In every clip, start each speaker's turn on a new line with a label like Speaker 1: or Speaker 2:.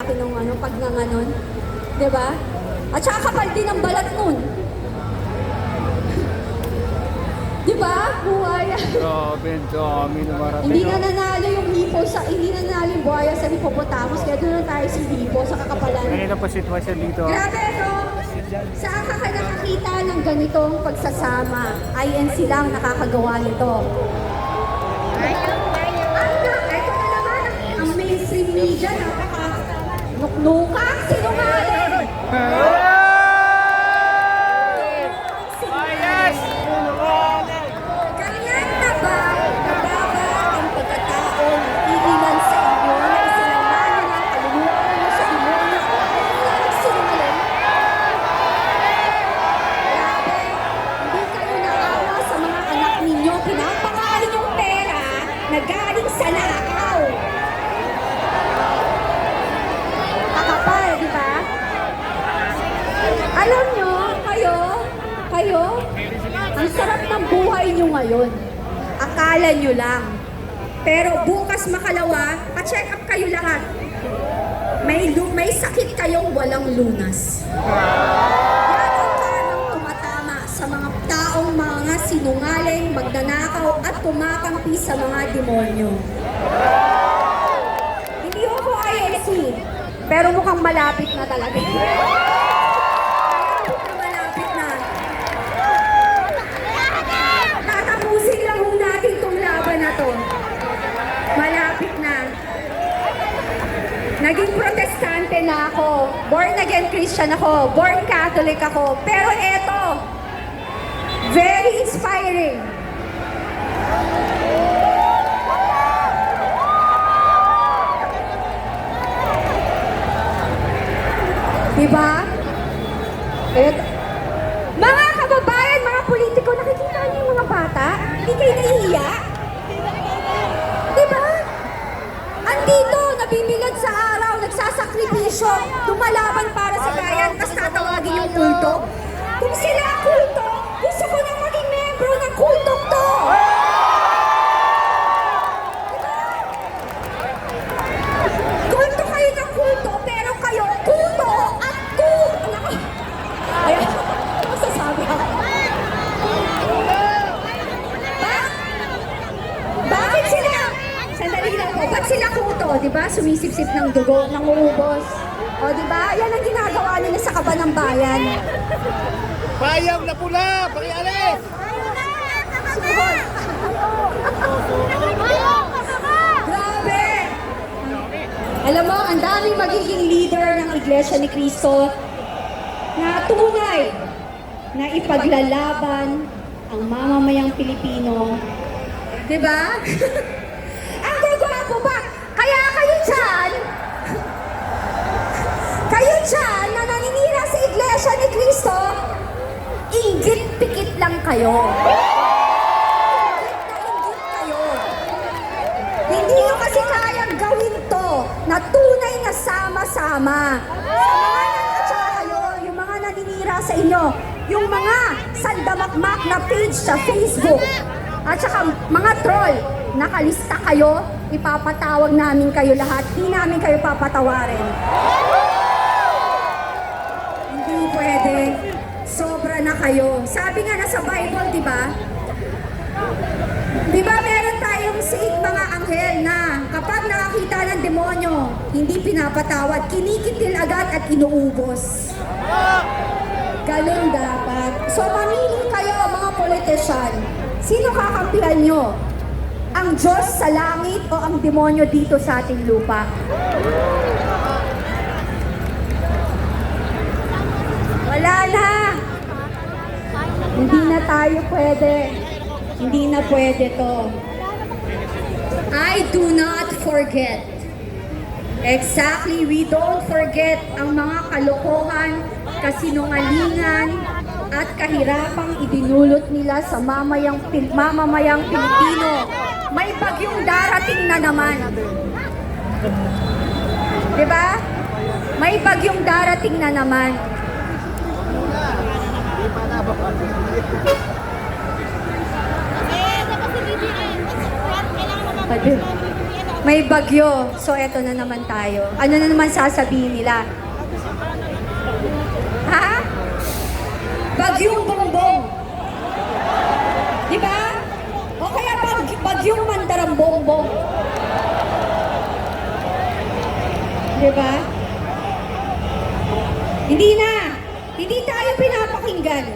Speaker 1: dati nung ano, pag nanganon. Diba? At saka kapal din ang balat nun. Diba? Buhaya.
Speaker 2: Grabe, ang dami na marating.
Speaker 1: Hindi na nanalo yung hipo sa, hindi na nanalo yung buhaya sa hippopotamus, kaya doon na tayo sa hipo, sa kakapalan.
Speaker 2: Kanina pa sitwasyon dito.
Speaker 1: Grabe, no? Saan ka nakakita ng ganitong pagsasama? INC lang nakakagawa nito. Ito na naman, ang mainstream media, nakaka-nuknuka, sinungaling. Ganyan na ba ang pagkatao ng ilan sa inyo na isinamana ng kaluluwa mo sa demonyo? Ilang sinungaling? Grabe, hindi kayo naawa sa mga anak ninyo. Pinapangalan yung pera na galing sa nakaw. Kakapal, di ba? Alam nyo, kayo, ang sarap ng buhay nyo ngayon. Akala nyo lang. Pero bukas makalawa, pa-check up kayo lahat. May sakit kayong walang lunas. Yan ang karanang tumatama sa mga taong mga sinungaling, magnanakaw at kumakampi sa mga demonyo. Hindi ako INC, pero mukhang malapit na talaga. Malapit na. Tatapusin lang ho natin itong laban na to. Malapit na. Naging protestante na ako. Born again Christian ako. Born Catholic ako. Pero eto, very inspiring. Diba? Eto. Mga kababayan, mga politiko, nakikita niyo yung mga bata? Hindi kayo nahihiya? Diba? Andito, nabibilad sa araw, nagsasakripisyo, lumalaban para sa bayan, mas tatawagin yung kulto. Kung sila ang kulto, gusto ko nang maging membro ng kultong to. Kulto kayo ng kulto, pero kayo kulto at kulto. Ayan, masasabi ako. Bakit sila? Sandali lang po. Ba't sila kulto? Diba? Sumisip-sip ng dugo, nanguubos. O diba? Yan ang ginagawa nila sa kaba ng bayan.
Speaker 2: Bayang na pula! Pakialis!
Speaker 1: Suhol. Grabe! Alam mo, ang daming magiging leader ng Iglesia ni Cristo na tunay na ipaglalaban ang mamamayang Pilipino. Diba? Ang gagwapo ba? Kaya kayo dyan na naninira sa Iglesia ni Cristo, inggit-pikit lang kayo. Inggit kayo. Hindi nyo kasi kayang gawin to na tunay na sama-sama. At saka kayo, yung mga naninira sa inyo, yung mga sandamakmak na page sa Facebook, at saka mga troll, nakalista kayo, ipapatawag namin kayo lahat, di namin kayo papatawarin. Hindi pwede. Sobra na kayo. Sabi nga na sa Bible, di ba? Di ba meron tayong mga anghel na kapag nakakita ng demonyo, hindi pinapatawad, kinikitil agad at inuubos. Ganun dapat. So mamili kayo mga politician. Sino kakampihan nyo? Ang Diyos sa langit o ang demonyo dito sa ating lupa? Wala na. Hindi na tayo pwede. Hindi na pwede to. I do not forget. Exactly, we don't forget ang mga kalokohan, kasinungalingan, at kahirapang idinulot nila sa mamamayang Pilipino. May bagyong darating na naman. Diba? May bagyong darating na naman. May bagyo. So, eto na naman tayo. Ano na naman sasabihin nila? Ha? Bagyong bongbong. Di ba? O kaya bagyong mandarambongbong. Di ba? Hindi na. Hindi tayo pinapakinggan.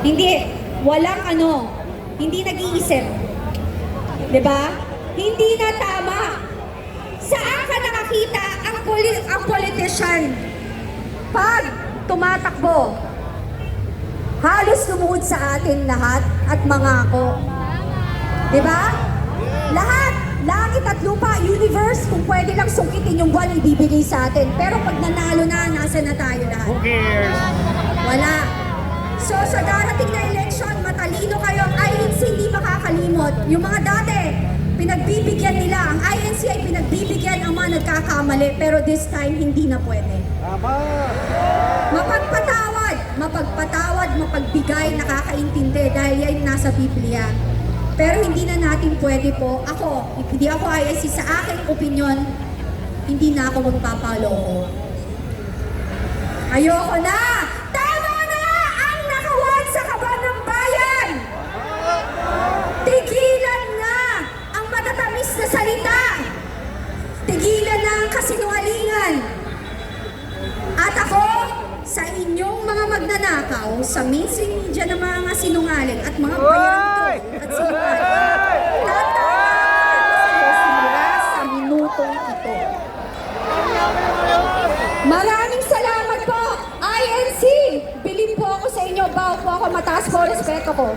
Speaker 1: Hindi. Walang hindi nag-iisip. Di ba? Hindi na tama. Saan ka nakakita ang politician? Pag tumatakbo, halos lumuhod sa atin lahat at mangako. Di ba? Lahat, langit at lupa, universe, kung pwede lang sungkitin yung buwan, ibibigay sa atin. Pero pag nanalo na, nasa na tayo lahat?
Speaker 2: Who cares?
Speaker 1: Wala. So sa darating na election, matalino kayo. Ang INC hindi makakalimot. Yung mga dati, pinagbibigyan nila. Ang INC ay pinagbibigyan ang mga nagkakamali. Pero this time, hindi na pwede. Mapagpatawad, mapagbigay, nakakaintindi dahil yan nasa Biblia. Pero hindi na natin pwede po. Hindi ako INC, sa aking opinion, hindi na ako magpapaloko. Ayoko na! Tama na ang nakawad sa kaban ng bayan! Tigilan na ang matatamis na salita! Tigilan na ang kasinungalingan! At ako, sa inyong mga magnanakaw, sa mainstream media ng mga sinungaling at mga bayarang at sinungaling, tatawag simula sa minutong ito. Maraming salamat po, INC! Bilib po ako sa inyo, bawa po ako, mataas po respeto ko.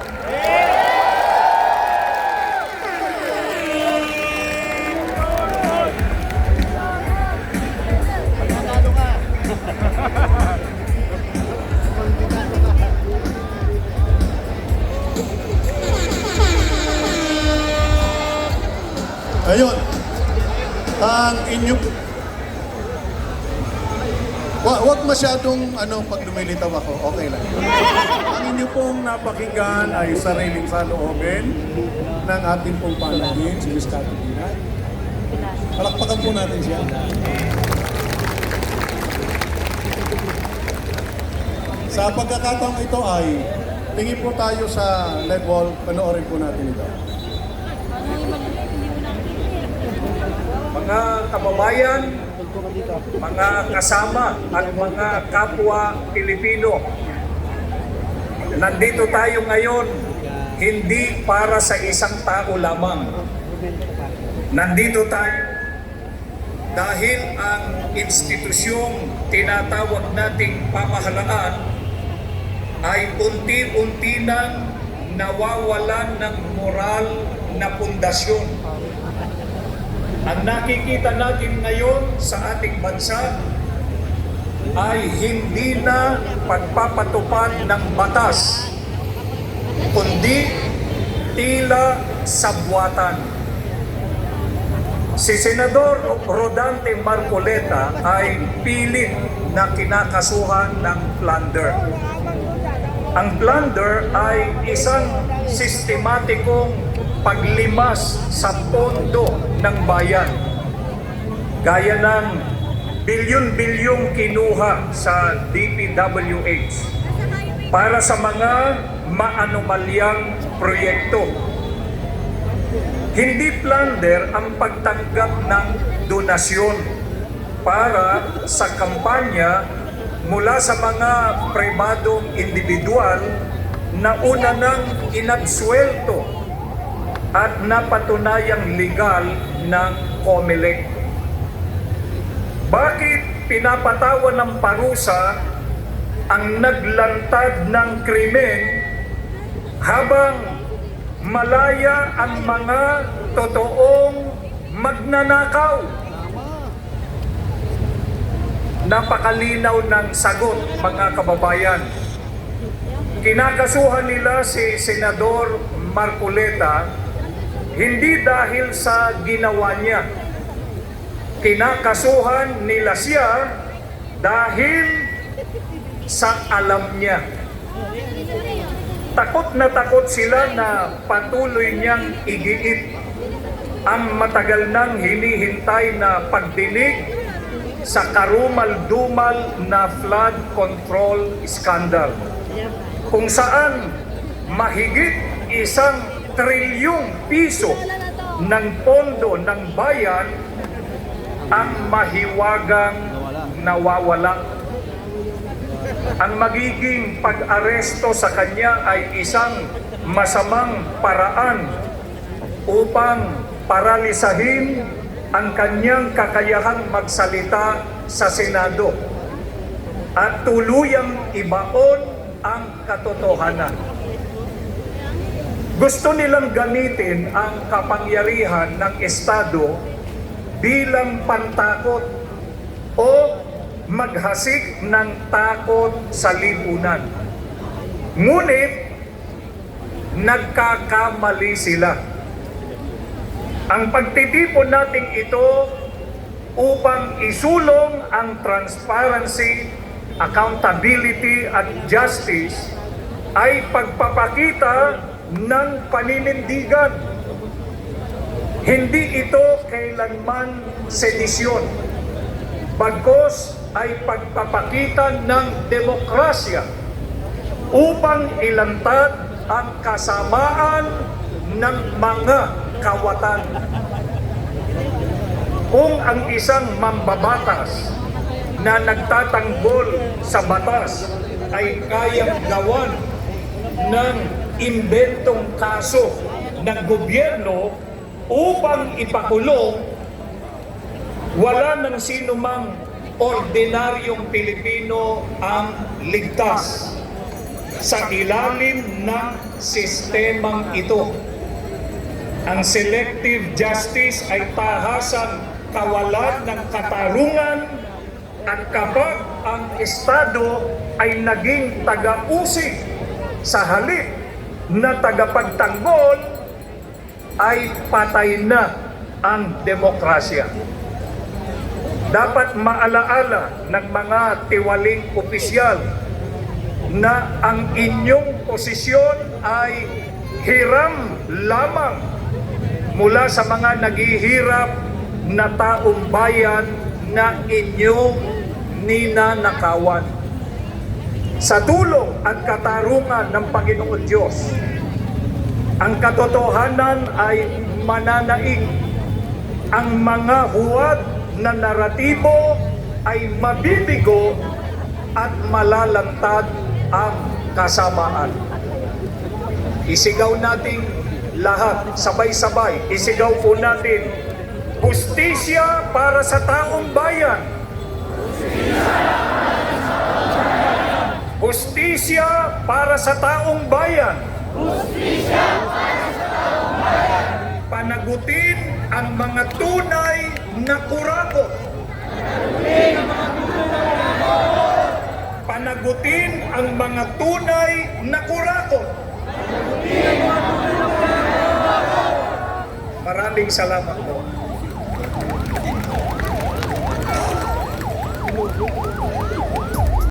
Speaker 3: Ayun, ang inyo... Wag masyadong pag lumilitaw ako, okay lang. Ang inyo pong napakinggan ay sariling saloobin ng ating pong panagin, si Ms. Catalina. Palakpakan po natin siya. Sa pagkakataong ito ay tingin po tayo sa level, panoorin po natin ito.
Speaker 4: Mga kababayan, mga kasama at mga kapwa Pilipino, nandito tayo ngayon hindi para sa isang tao lamang. Nandito tayo dahil ang institusyong tinatawag nating pamahalaan ay unti-unti nang nawawalan ng moral na pundasyon. Ang nakikita natin ngayon sa ating bansa ay hindi na pagpapatupad ng batas, kundi tila sabwatan. Si Senador Rodante Marcoleta ay pilit na kinakasuhan ng plunder. Ang plunder ay isang sistematikong paglimas sa pondo ng bayan. Gaya ng bilyon-bilyong kinuha sa DPWH para sa mga maanomalyang proyekto. Hindi plunder ang pagtanggap ng donasyon para sa kampanya mula sa mga pribadong individual na una nang inabsuelto at napatunayang legal ng COMELEC. Bakit pinapatawan ng parusa ang naglantad ng krimen habang malaya ang mga totoong magnanakaw? Napakalinaw ng sagot, mga kababayan. Kinakasuhan nila si Senador Marcoleta hindi dahil sa ginawa niya. Kinakasuhan nila siya dahil sa alam niya. Takot na takot sila na patuloy niyang igiit ang matagal nang hinihintay na pagdinig sa karumal-dumal na flood control scandal, kung saan mahigit 1 trilyong piso ng pondo ng bayan ang mahiwagang nawawala. Ang magiging pag-aresto sa kanya ay isang masamang paraan upang paralisahin ang kanyang kakayahang magsalita sa Senado at tuluyang ibaon ang katotohanan. Gusto nilang gamitin ang kapangyarihan ng Estado bilang pantakot o maghasik ng takot sa lipunan. Ngunit, nagkakamali sila. Ang pagtitipon natin ito upang isulong ang transparency, accountability at justice ay pagpapakita ng paninindigan. Hindi ito kailanman sedisyon, bagkus ay pagpapakita ng demokrasya upang ilantad ang kasamaan ng mga kawatan. Kung ang isang mambabatas na nagtatanggol sa batas ay kayang gawan ng imbentong kaso ng gobyerno upang ipakulong, wala ng sino mang ordinaryong Pilipino ang ligtas sa ilalim ng sistemang ito. Ang selective justice ay tahasang kawalan ng katarungan, at kapag ang Estado ay naging taga-usig sa halip na tagapagtanggol, ay patay na ang demokrasya. Dapat maalaala ng mga tiwaling opisyal na ang inyong posisyon ay hiram lamang mula sa mga naghihirap na taong bayan na inyong ninanakawan. Sa tulong at katarungan ng Panginoon Diyos, ang katotohanan ay mananaig. Ang mga huwad na naratibo ay mabibigo at malalantad ang kasamaan. Isigaw natin lahat, sabay-sabay, isigaw po natin, hustisya para sa taong bayan. Hustisya para sa taong bayan. Hustisya para sa taong bayan. Panagutin ang mga tunay na kurakot. Panagutin ang mga tunay na kurakot. Maraming salamat po.